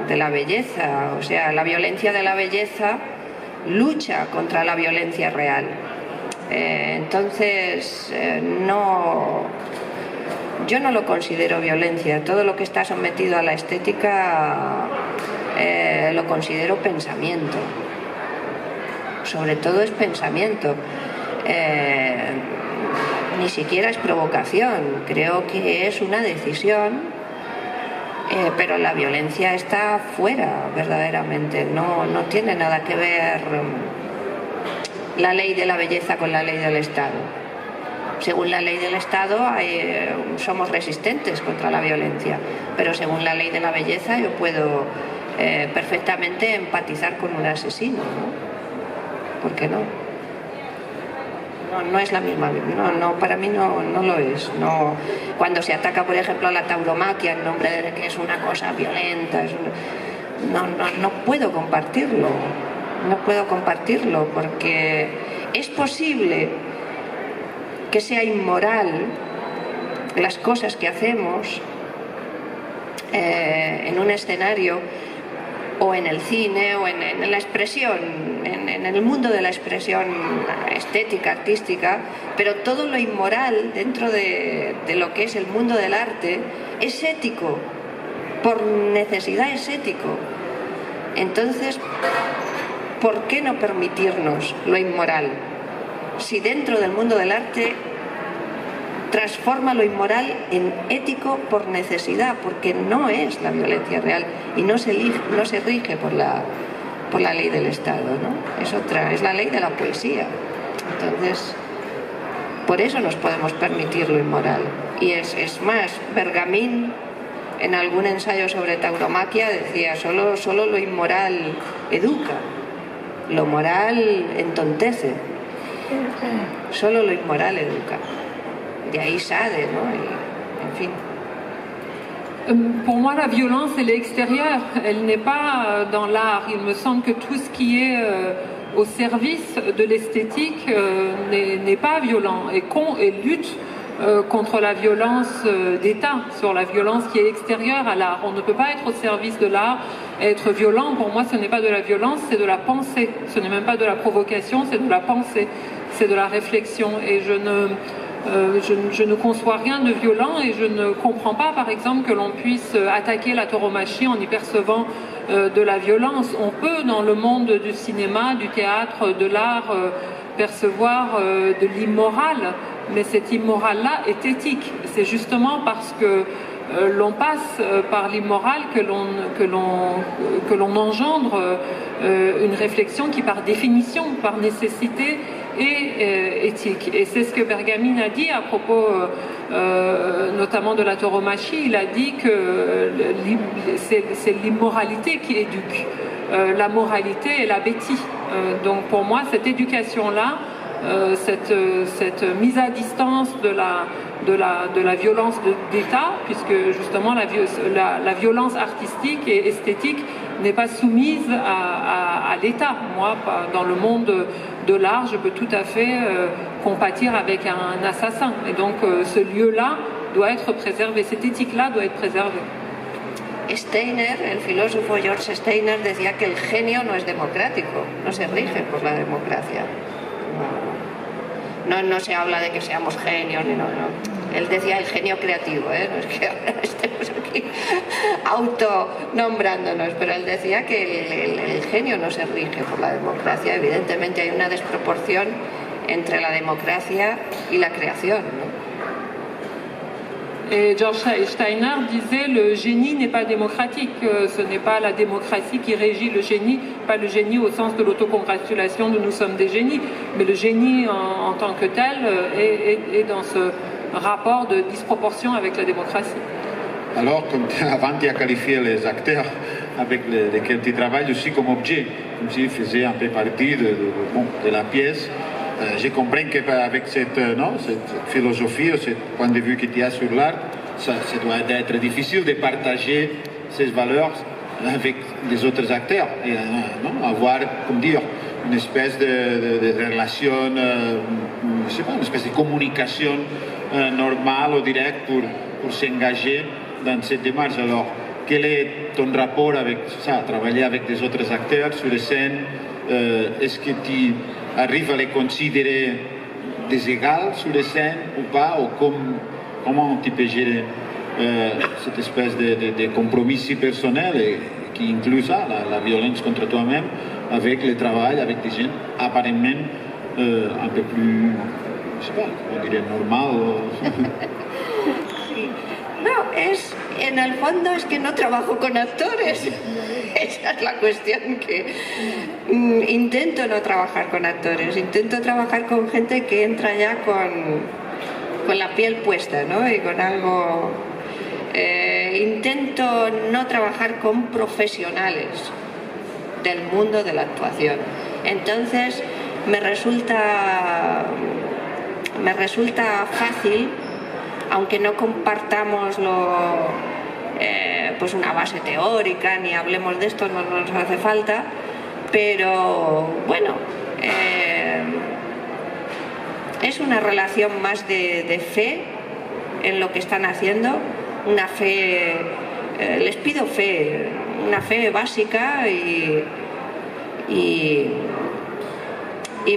de la belleza. O sea, la violencia de la belleza lucha contra la violencia real. Entonces, yo no lo considero violencia. Todo lo que está sometido a la estética lo considero pensamiento. Sobre todo es pensamiento. Ni siquiera es provocación. Creo que es una decisión, pero la violencia está fuera, verdaderamente. No tiene nada que ver la ley de la belleza con la ley del Estado. Según la ley del Estado somos resistentes contra la violencia, pero según la ley de la belleza yo puedo perfectamente empatizar con un asesino, ¿no? ¿Por qué no? No es la misma, para mí no lo es. No, cuando se ataca, por ejemplo, a la tauromaquia en nombre de que es una cosa violenta, no puedo compartirlo. No puedo compartirlo porque es posible que sea inmoral las cosas que hacemos en un escenario o en el cine o en la expresión, en el mundo de la expresión estética, artística, pero todo lo inmoral dentro de lo que es el mundo del arte es ético, por necesidad es ético. Entonces, ¿por qué no permitirnos lo inmoral? Si dentro del mundo del arte transforma lo inmoral en ético por necesidad, porque no es la violencia real y no se rige por la ley del Estado, ¿no? Es la ley de la poesía. Entonces, por eso nos podemos permitir lo inmoral. Y es más, Bergamín, en algún ensayo sobre tauromaquia, decía, solo lo inmoral educa. Lo moral entontece, solo lo inmoral educa. De ahí Sade, ¿no? En fin. Pour moi, la violence, elle est extérieure, elle n'est pas dans l'art. Il me semble que tout ce qui est au service de l'esthétique n'est pas violent et lutte contre la violence d'État, sur la violence qui est extérieure à l'art. On ne peut pas être au service de l'art et être violent. Pour moi, ce n'est pas de la violence, c'est de la pensée. Ce n'est même pas de la provocation, c'est de la pensée, c'est de la réflexion. Et je ne conçois rien de violent et je ne comprends pas, par exemple, que l'on puisse attaquer la tauromachie en y percevant de la violence. On peut, dans le monde du cinéma, du théâtre, de l'art, percevoir de l'immoral, mais cet immoral-là est éthique. C'est justement parce que l'on passe par l'immoral que l'on engendre une réflexion qui, par définition, par nécessité, est éthique. Et c'est ce que Bergamin a dit à propos notamment de la tauromachie. Il a dit que c'est l'immoralité qui éduque. La moralité est la bêtise. Donc pour moi, cette éducation-là, cette mise à distance de la violence d'État, puisque justement la violence artistique et esthétique n'est pas soumise à l'État. Moi, dans le monde de l'art, je peux tout à fait compatir avec un assassin. Et donc ce lieu-là doit être préservé, cette éthique-là doit être préservée. Steiner, el filósofo George Steiner, decía que el genio no es democrático, no se rige por la democracia. No se habla de que seamos genios, ni no. Él decía el genio creativo, no es que ahora estemos aquí autonombrándonos, pero él decía que el genio no se rige por la democracia. Evidentemente hay una desproporción entre la democracia y la creación, ¿no? Et George Steiner disait le génie n'est pas démocratique, ce n'est pas la démocratie qui régit le génie, pas le génie au sens de l'autocongratulation de nous sommes des génies, mais le génie en tant que tel est dans ce rapport de disproportion avec la démocratie. Alors, avant tu as qualifié les acteurs avec lesquels tu travailles aussi comme objet, comme s'ils faisaient un peu partie de la pièce. Je comprends qu'avec cette philosophie, ce point de vue que tu as sur l'art, ça doit être difficile de partager ces valeurs avec les autres acteurs et avoir, comme dire, une espèce de relation, je sais pas, une espèce de communication normale ou directe pour s'engager dans cette démarche. Alors, quel est ton rapport avec ça, travailler avec des autres acteurs sur les scènes? Est-ce que tu arrives à les considérer des égales sur les scènes ou pas, ou comment tu peux gérer cette espèce de compromis si personnel et qui inclut ça, la violence contre toi-même, avec le travail, avec des gens apparemment un peu plus, je sais pas, on dirait normal. No, en el fondo es que no trabajo con actores. Esa es la cuestión, que intento no trabajar con actores, intento trabajar con gente que entra ya con la piel puesta, ¿no? Y con algo... intento no trabajar con profesionales del mundo de la actuación. Entonces me resulta fácil, aunque no compartamos pues una base teórica, ni hablemos de esto, no nos hace falta, pero bueno, es una relación más de fe en lo que están haciendo, una fe, les pido fe, una fe básica y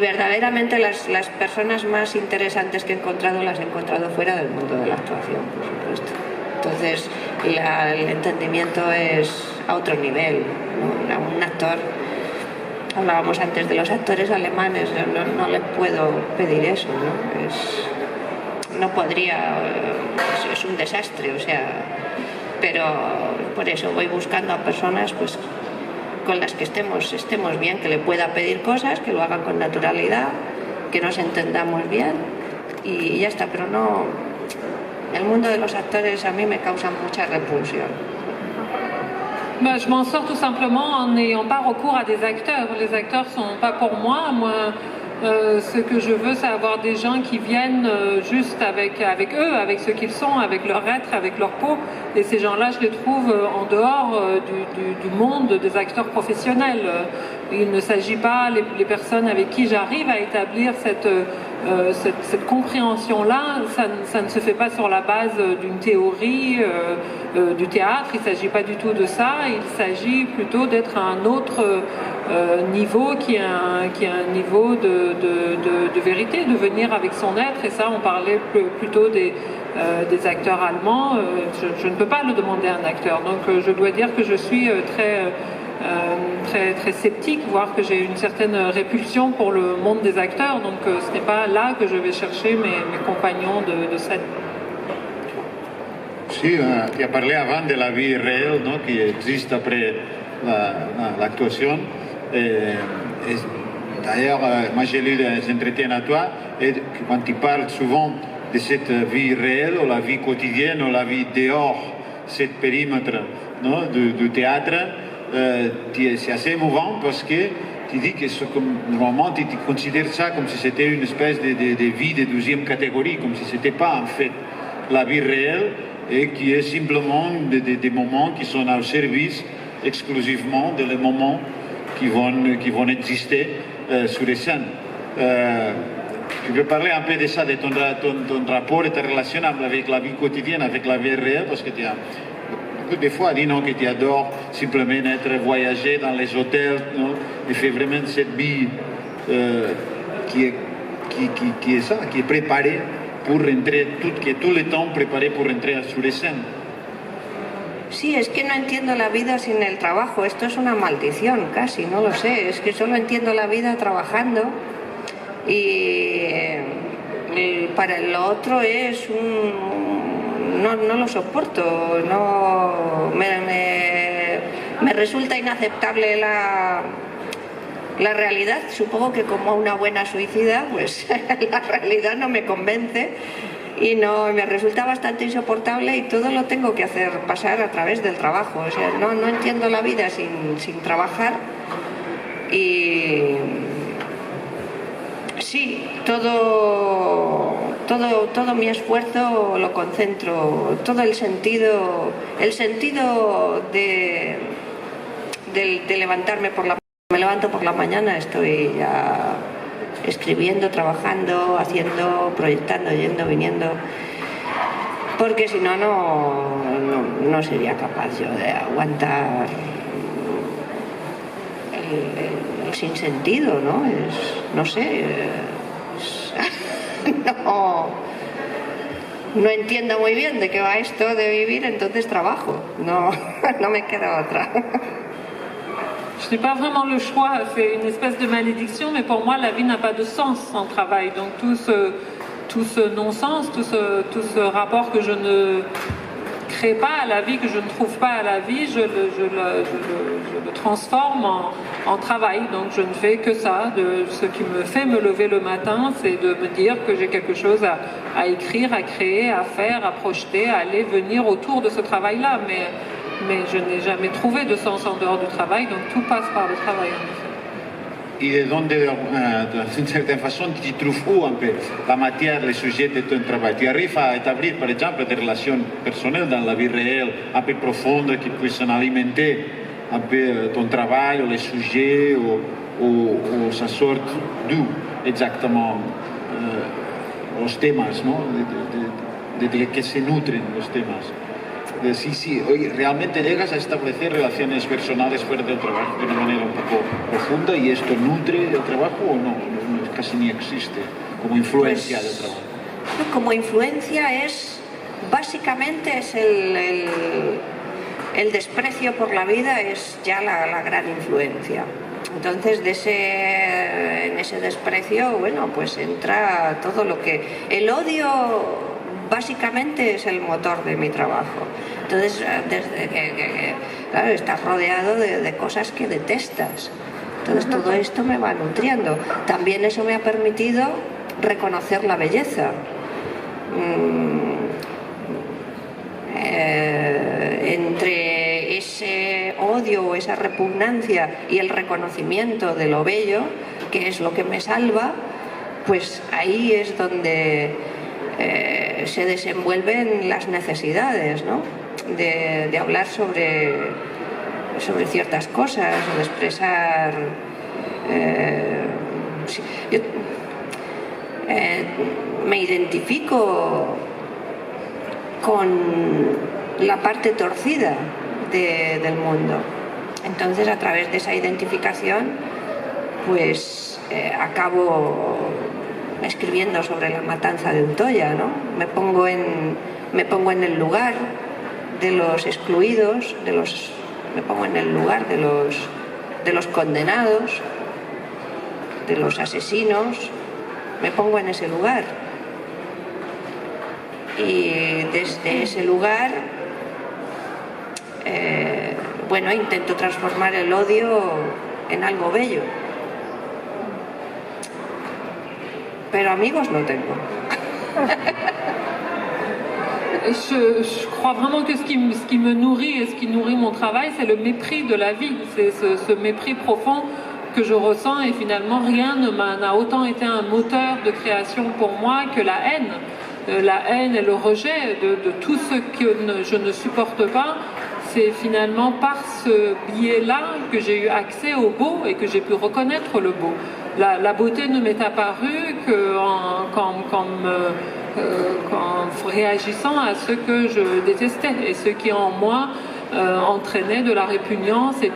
verdaderamente las personas más interesantes que he encontrado las he encontrado fuera del mundo de la actuación, por supuesto. Entonces el entendimiento es a otro nivel, ¿no? Un actor, hablábamos antes de los actores alemanes, no les puedo pedir eso, ¿no? No podría, es un desastre, o sea, pero por eso voy buscando a personas pues con las que estemos bien, que le pueda pedir cosas, que lo hagan con naturalidad, que nos entendamos bien y ya está, pero no, el mundo de los actores a mí me causa mucha repulsión. Ben, je m'en sors tout simplement en n'ayant pas recours à des acteurs. Les acteurs ne sont pas pour moi. Ce que je veux, c'est avoir des gens qui viennent juste avec eux, avec ce qu'ils sont, avec leur être, avec leur peau. Et ces gens-là, je les trouve en dehors du monde des acteurs professionnels. Il ne s'agit pas, les personnes avec qui j'arrive à établir cette compréhension-là, ça ne se fait pas sur la base d'une théorie du théâtre, il ne s'agit pas du tout de ça, il s'agit plutôt d'être à un autre niveau qui est un niveau de vérité, de venir avec son être, et ça on parlait plutôt des acteurs allemands, je ne peux pas le demander à un acteur, donc je dois dire que je suis très sceptique, voire que j'ai une certaine répulsion pour le monde des acteurs, donc ce n'est pas là que je vais chercher mes compagnons de scène. Sí, tu as parlé avant de la vie réelle, ¿no?, qui existe après l'actuación. D'ailleurs, moi j'ai lu les entretiens à toi, et quand tu parles souvent de cette vie réelle, ou la vie quotidienne, ou la vie dehors, ce périmètre, ¿no?, du théâtre, c'est assez émouvant parce que tu dis que normalement tu considères ça comme si c'était une espèce de vie de deuxième catégorie, comme si ce n'était pas en fait la vie réelle et qui est simplement des moments qui sont au service exclusivement de les moments qui vont exister sur les scènes. Tu peux parler un peu de ça, de ton rapport et ta relation avec la vie quotidienne, avec la vie réelle, parce que tu as des fois dit non, que tu adores simplement être voyager dans les hôtels, non, et fait vraiment cette vie qui est ça, qui est préparée pour rentrer, qui est tout le temps préparée pour rentrer sur les scènes. Sí, es que no entiendo la vida sin el trabajo, esto es una maldición casi, no lo sé, es que solo entiendo la vida trabajando y para el otro es no lo soporto, no me resulta inaceptable la realidad. Supongo que como una buena suicida, pues la realidad no me convence y me resulta bastante insoportable y todo lo tengo que hacer pasar a través del trabajo. O sea, no entiendo la vida sin trabajar y sí, todo mi esfuerzo lo concentro, todo el sentido de levantarme me levanto por la mañana, estoy ya escribiendo, trabajando, haciendo, proyectando, yendo, viniendo, porque si no, no sería capaz yo de aguantar el sinsentido, ¿no? No sé, no entiendo muy bien de qué va esto de vivir, entonces trabajo, no me queda otra. Je n'ai pas vraiment le choix, c'est une espèce de malédiction, mais pour moi la vie n'a pas de sens sans travail. Donc tout ce non-sens, tout ce rapport que je ne crée pas à la vie, que je ne trouve pas à la vie, je le transforme en travail. Donc je ne fais que ça. Ce qui me fait me lever le matin, c'est de me dire que j'ai quelque chose à écrire, à créer, à faire, à projeter, à aller, venir autour de ce travail-là. Mais je n'ai jamais trouvé de sens en dehors du travail, donc tout passe par le travail en effet. Et donc, d'une certaine façon, tu trouves où un peu la matière, les sujets de ton travail? Tu arrives à établir, par exemple, des relations personnelles dans la vie réelle, un peu profondes, qui puissent alimenter un peu ton travail, ou les sujets, ou ça sort d'où exactement los temas, ¿no? De que se nutren los temas. Sí, oye, realmente llegas a establecer relaciones personales fuera del trabajo de una manera un poco profunda y esto nutre el trabajo o no, casi ni existe como influencia del trabajo. Como influencia básicamente es el desprecio por la vida, es ya la gran influencia. Entonces en ese desprecio, bueno, pues entra todo lo que... El odio básicamente es el motor de mi trabajo. Entonces, desde que claro, estás rodeado de cosas que detestas. Entonces todo esto me va nutriendo. También eso me ha permitido reconocer la belleza. Entre ese odio o esa repugnancia y el reconocimiento de lo bello, que es lo que me salva, pues ahí es donde se desenvuelven las necesidades, ¿no? de hablar sobre ciertas cosas o de expresar... me identifico con la parte torcida del mundo. Entonces, a través de esa identificación, pues acabo escribiendo sobre la matanza de Utoya, ¿no? Me pongo en el lugar de los excluidos, me pongo en el lugar de los condenados, de los asesinos, me pongo en ese lugar. Y desde ese lugar, bueno, intento transformar el odio en algo bello. Pero amigos no tengo. Je crois vraiment que ce qui me nourrit et ce qui nourrit mon travail, c'est le mépris de la vie. C'est ce mépris profond que je ressens, et finalement rien n'a autant été un moteur de création pour moi que la haine. La haine et le rejet de tout ce que je ne supporte pas. C'est finalement par ce biais-là que j'ai eu accès au beau et que j'ai pu reconnaître le beau. La beauté ne m'est apparue qu'en réagissant à ce que je détestais et ce qui en moi entraînait de la répugnance et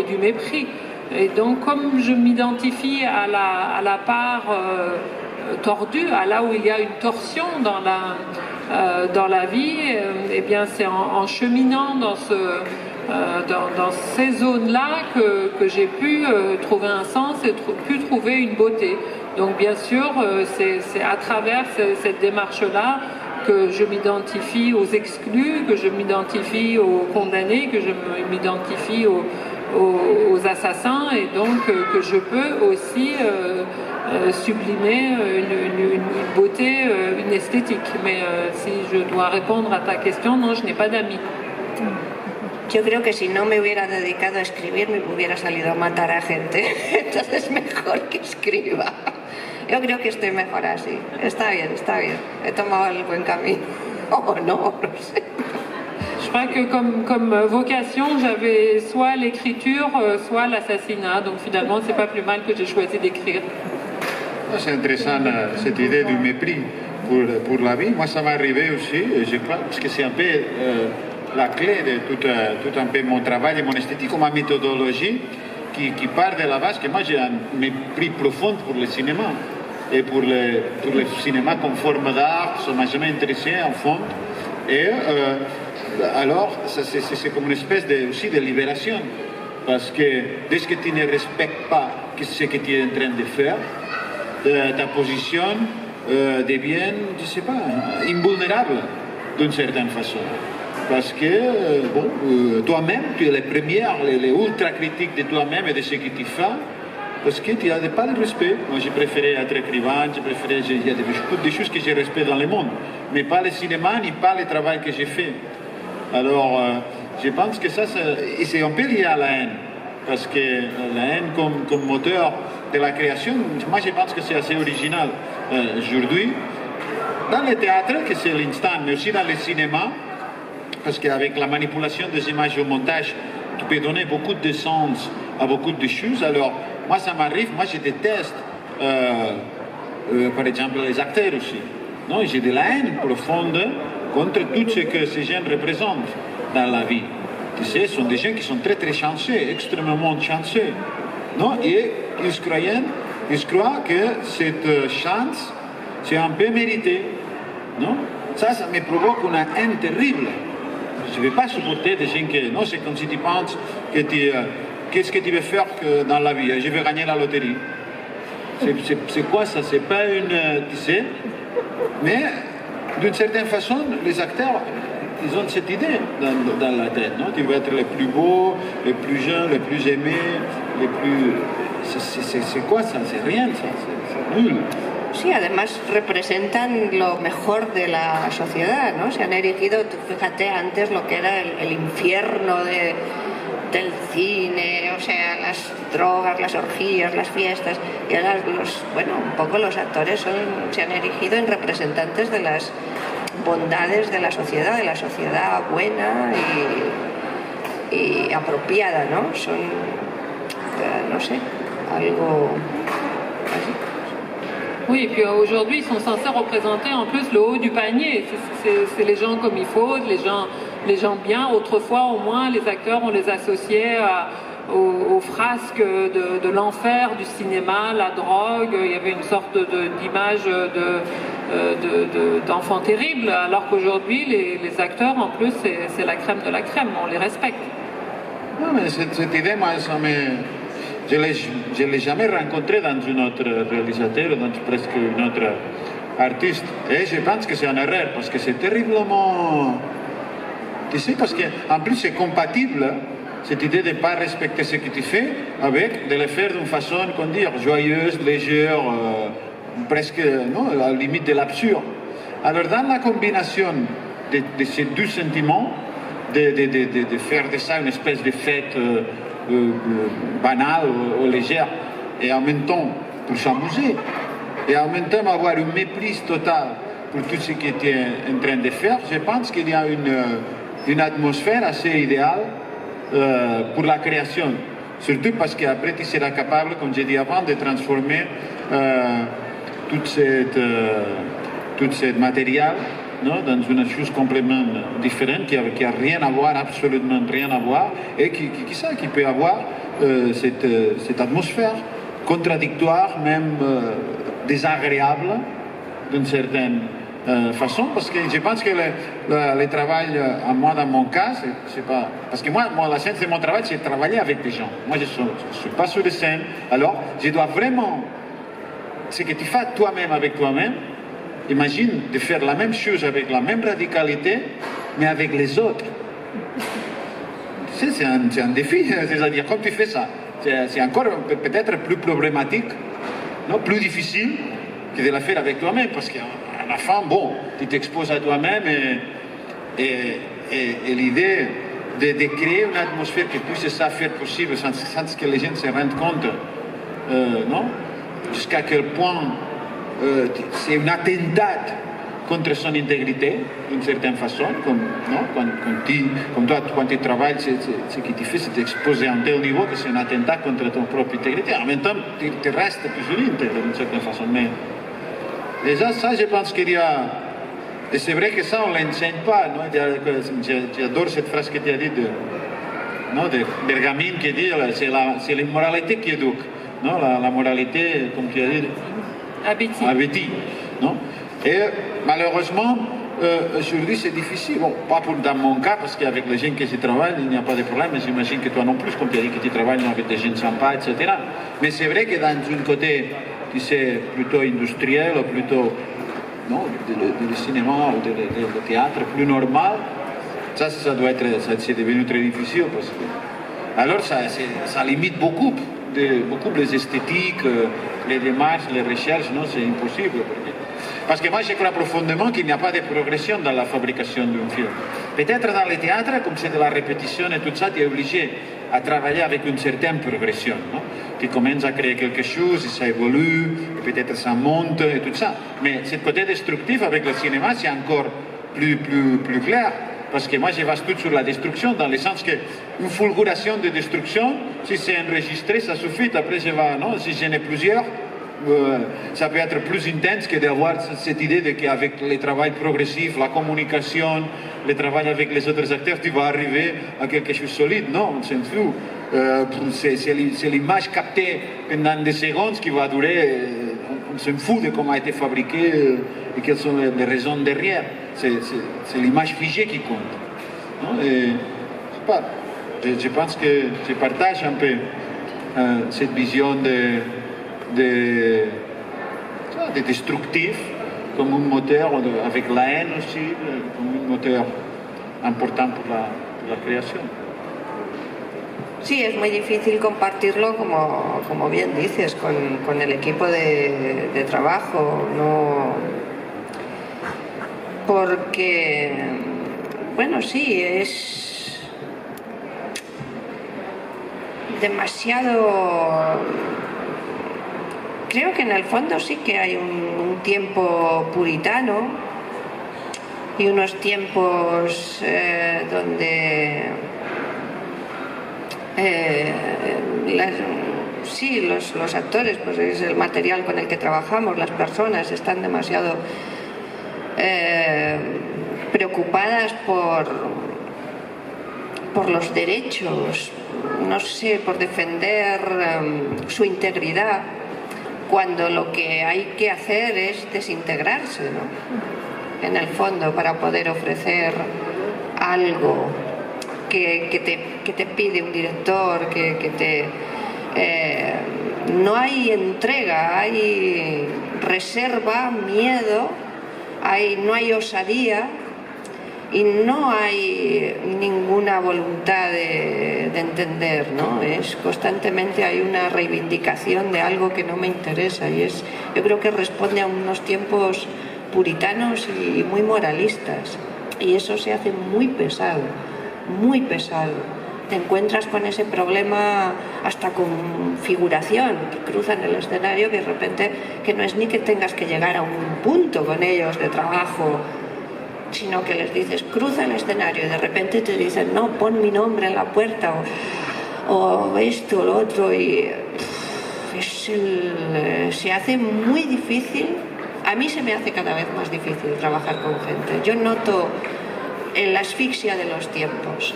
du mépris. Et donc, comme je m'identifie à la part tordue, à là où il y a une torsion dans la vie, eh bien c'est en cheminant dans ces zones-là que j'ai pu trouver un sens et pu trouver une beauté. Donc bien sûr, c'est à travers cette démarche-là que je m'identifie aux exclus, que je m'identifie aux condamnés, que je m'identifie aux assassins, et donc que je peux aussi sublimer une beauté, une esthétique. Mais si je dois répondre à ta question, non, je n'ai pas d'amis. Yo creo que si no me hubiera dedicado a escribir me hubiera salido a matar a gente, entonces mejor que escriba. Yo creo que estoy mejor así. Está bien, he tomado el buen camino, o no sé. Je crois que comme vocation, j'avais soit l'écriture, soit l'assassinat. Donc finalement, c'est pas plus mal que j'ai choisi d'écrire. C'est intéressant cette idée du mépris pour la vie. Moi, ça m'est arrivé aussi, je crois, parce que c'est un peu la clé de tout un peu mon travail et mon esthétique, ou ma méthodologie qui part de la base que moi j'ai un mépris profond pour le cinéma et pour le cinéma comme forme d'art. Ça m'a jamais intéressé en fond. Et alors, c'est comme une espèce aussi de libération, parce que dès que tu ne respectes pas ce que tu es en train de faire, ta position devient, je ne sais pas, invulnérable d'une certaine façon. Parce que toi-même, tu es les premières, les ultra critiques de toi-même et de ce que tu fais, parce que tu n'as pas de respect. Moi, j'ai préféré être écrivain, il y a beaucoup de choses que j'ai respect dans le monde, mais pas le cinéma, ni pas le travail que j'ai fait. Alors, je pense que ça c'est un peu lié à la haine, parce que la haine comme moteur de la création, moi je pense que c'est assez original aujourd'hui. Dans le théâtre, que c'est l'instant, mais aussi dans le cinéma, parce qu'avec la manipulation des images au montage, tu peux donner beaucoup de sens à beaucoup de choses. Alors, moi ça m'arrive, moi je déteste, par exemple, les acteurs aussi. Non, j'ai de la haine profonde contre tout ce que ces gens représentent dans la vie. Tu sais, ce sont des gens qui sont très très chanceux, extrêmement chanceux. Non? Et ils croient que cette chance, c'est un peu mérité. Non? Ça me provoque une haine terrible. Je ne vais pas supporter des gens qui... Non, c'est comme si tu penses que qu'est-ce que tu veux faire dans la vie? Je vais gagner la loterie. C'est quoi ça? C'est pas une... Tu sais? Mais d'une certaine façon, les acteurs, ils ont cette idée dans la tête. Non? Tu veux être le plus beau, le plus jeune, le plus aimé, le plus... C'est quoi ça? C'est rien ça, c'est nul. Sí, además representan lo mejor de la sociedad, ¿no? Se han erigido, fíjate, antes lo que era el infierno del cine, o sea, las drogas, las orgías, las fiestas, y ahora un poco los actores se han erigido en representantes de las bondades de la sociedad buena y apropiada, ¿no? Son, no sé, algo así. Oui, et puis aujourd'hui, ils sont censés représenter en plus le haut du panier. C'est les gens comme il faut, les gens bien. Autrefois, au moins, les acteurs, on les associait aux frasques de l'enfer du cinéma, la drogue. Il y avait une sorte d'image d'enfants terribles, alors qu'aujourd'hui, les acteurs, en plus, c'est la crème de la crème. On les respecte. Non, mais cette idée, moi, je ne l'ai jamais rencontré dans un autre réalisateur, dans presque un autre artiste. Et je pense que c'est une erreur, parce que c'est terriblement... Tu sais, parce qu'en plus c'est compatible, cette idée de ne pas respecter ce que tu fais, avec de le faire d'une façon, qu'on dit, joyeuse, légère, presque, non, à la limite de l'absurde. Alors dans la combinaison de ces deux sentiments, de faire de ça une espèce de fête banale ou légère, et en même temps pour s'amuser, et en même temps avoir une méprise totale pour tout ce que tu es en train de faire, je pense qu'il y a une atmosphère assez idéale pour la création. Surtout parce qu'après tu seras capable, comme j'ai dit avant, de transformer toute cette matériel, non, dans une chose complètement différente qui a rien à voir, absolument rien à voir, et qui peut avoir cette atmosphère contradictoire, même désagréable d'une certaine façon, parce que je pense que le travail, à moi dans mon cas, c'est pas... Parce que moi, la scène de mon travail, c'est travailler avec des gens. Moi, je ne suis pas sur les scènes, alors je dois vraiment... Ce que tu fais toi-même avec toi-même, imagine de faire la même chose avec la même radicalité, mais avec les autres. C'est un défi, c'est-à-dire, comme tu fais ça, c'est encore peut-être plus problématique, non, plus difficile que de la faire avec toi-même, parce qu'à la fin, bon, tu t'exposes à toi-même et l'idée de créer une atmosphère qui puisse ça faire possible sans que les gens se rendent compte, non, jusqu'à quel point c'est un attentat contre son intégrité, d'une certaine façon, comme, non, comme toi, quand tu travailles, ce que tu fais, c'est t'exposer à un tel niveau que c'est un attentat contre ton propre intégrité. En même temps, tu restes toujours intègre, d'une certaine façon. Mais déjà, ça, je pense qu'il y a... Et c'est vrai que ça, on ne l'enseigne pas. J'adore cette phrase que tu as dit de Bergamine qui dit c'est l'immoralité qui éduque. Non, la moralité, comme tu as dit... Abeti. Non? Et malheureusement, aujourd'hui c'est difficile. Bon, pas dans mon cas, parce qu'avec les gens que je travaille, il n'y a pas de problème, mais j'imagine que toi non plus, comme tu as dit que tu travailles avec des gens sympas, etc. Mais c'est vrai que dans un côté, tu sais, plutôt industriel, ou plutôt non, de cinéma ou de théâtre plus normal, ça doit être, c'est devenu très difficile. Parce que, alors ça limite beaucoup les esthétiques, les démarches, les recherches, non, c'est impossible. Parce que moi, je crois profondément qu'il n'y a pas de progression dans la fabrication d'un film. Peut-être dans le théâtre, comme c'est de la répétition et tout ça, tu es obligé à travailler avec une certaine progression. Non? Tu commences à créer quelque chose, et ça évolue, et peut-être ça monte et tout ça. Mais ce côté destructif avec le cinéma, c'est encore plus clair. Parce que moi, je base tout sur la destruction, dans le sens qu'une fulguration de destruction, si c'est enregistré, ça suffit. Après, non, si j'en ai plusieurs, ça peut être plus intense que d'avoir cette idée qu'avec le travail progressif, la communication, le travail avec les autres acteurs, tu vas arriver à quelque chose de solide. Non, on s'en fout. C'est l'image captée pendant des secondes qui va durer. On s'en fout de comment a été fabriqué et quelles sont les raisons derrière. C'est l'image figée qui compte. Non? Et, je pense que je partage un peu cette vision de destructif comme un moteur, avec la haine aussi, comme un moteur important pour la création. Sí, es muy difícil compartirlo, como bien dices, con el equipo de trabajo, no, porque, bueno, sí, es demasiado... Creo que en el fondo sí que hay un tiempo puritano y unos tiempos donde sí, los actores, pues es el material con el que trabajamos, las personas están demasiado preocupadas por los derechos, no sé, por defender su integridad, cuando lo que hay que hacer es desintegrarse, ¿no? En el fondo, para poder ofrecer algo que te pide un director, no hay entrega, hay reserva, miedo, no hay osadía y no hay ninguna voluntad de entender, ¿no? Constantemente hay una reivindicación de algo que no me interesa y yo creo que responde a unos tiempos puritanos y muy moralistas, y eso se hace muy pesado, muy pesado. Te encuentras con ese problema hasta con figuración, que cruzan el escenario, que de repente que no es ni que tengas que llegar a un punto con ellos de trabajo, sino que les dices, cruza el escenario, y de repente te dicen, no, pon mi nombre en la puerta, o esto, o lo otro, y se hace muy difícil. A mí se me hace cada vez más difícil trabajar con gente. Yo noto la asfixia de los tiempos.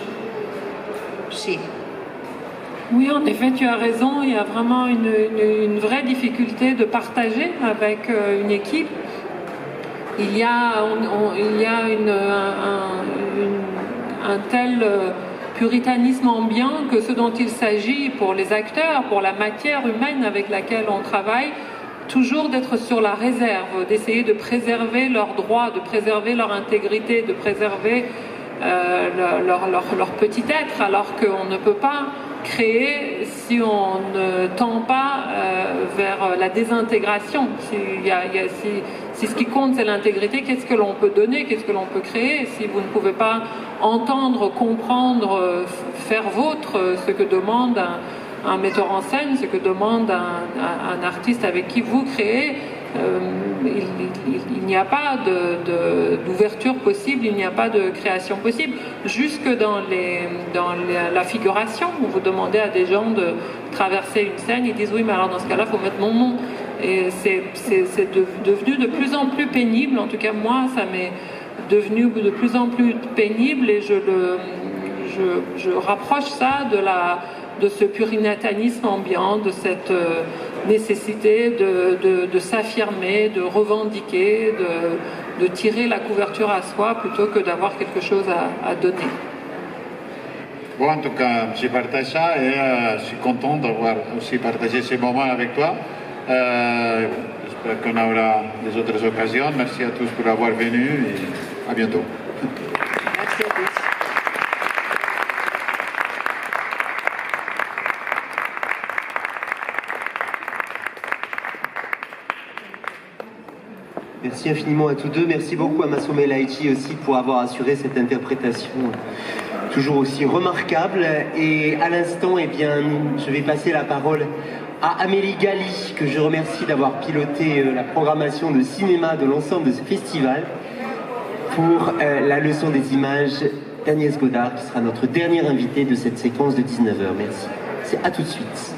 Sí. Oui, en effet, tu as raison. Il y a vraiment une vraie difficulté de partager avec une équipe. Il y a un tel puritanisme ambiant que ce dont il s'agit pour les acteurs, pour la matière humaine avec laquelle on travaille, toujours d'être sur la réserve, d'essayer de préserver leurs droits, de préserver leur intégrité, de préserver leur petit être, alors qu'on ne peut pas créer si on ne tend pas vers la désintégration. Si ce qui compte c'est l'intégrité, qu'est-ce que l'on peut donner, qu'est-ce que l'on peut créer? Si vous ne pouvez pas entendre, comprendre, faire vôtre ce que demande un metteur en scène, ce que demande un artiste avec qui vous créez, il n'y a pas d'ouverture possible, il n'y a pas de création possible. Jusque dans la figuration, où vous demandez à des gens de traverser une scène, ils disent oui, mais alors dans ce cas-là, il faut mettre mon nom. Et c'est devenu de plus en plus pénible, en tout cas moi, ça m'est devenu de plus en plus pénible, et je rapproche ça de ce puritanisme ambiant, de cette nécessité de s'affirmer, de revendiquer, de tirer la couverture à soi plutôt que d'avoir quelque chose à donner. Bon, en tout cas, je partage ça et je suis content d'avoir aussi partagé ces moments avec toi. J'espère qu'on aura des autres occasions. Merci à tous pour avoir venu et à bientôt. Merci à tous. Merci infiniment à tous deux. Merci beaucoup à Masome Laichi aussi pour avoir assuré cette interprétation toujours aussi remarquable. Et à l'instant, eh bien, je vais passer la parole à Amélie Gali, que je remercie d'avoir piloté la programmation de cinéma de l'ensemble de ce festival, pour la leçon des images d'Agnès Godard, qui sera notre dernière invitée de cette séquence de 19h. Merci. C'est à tout de suite.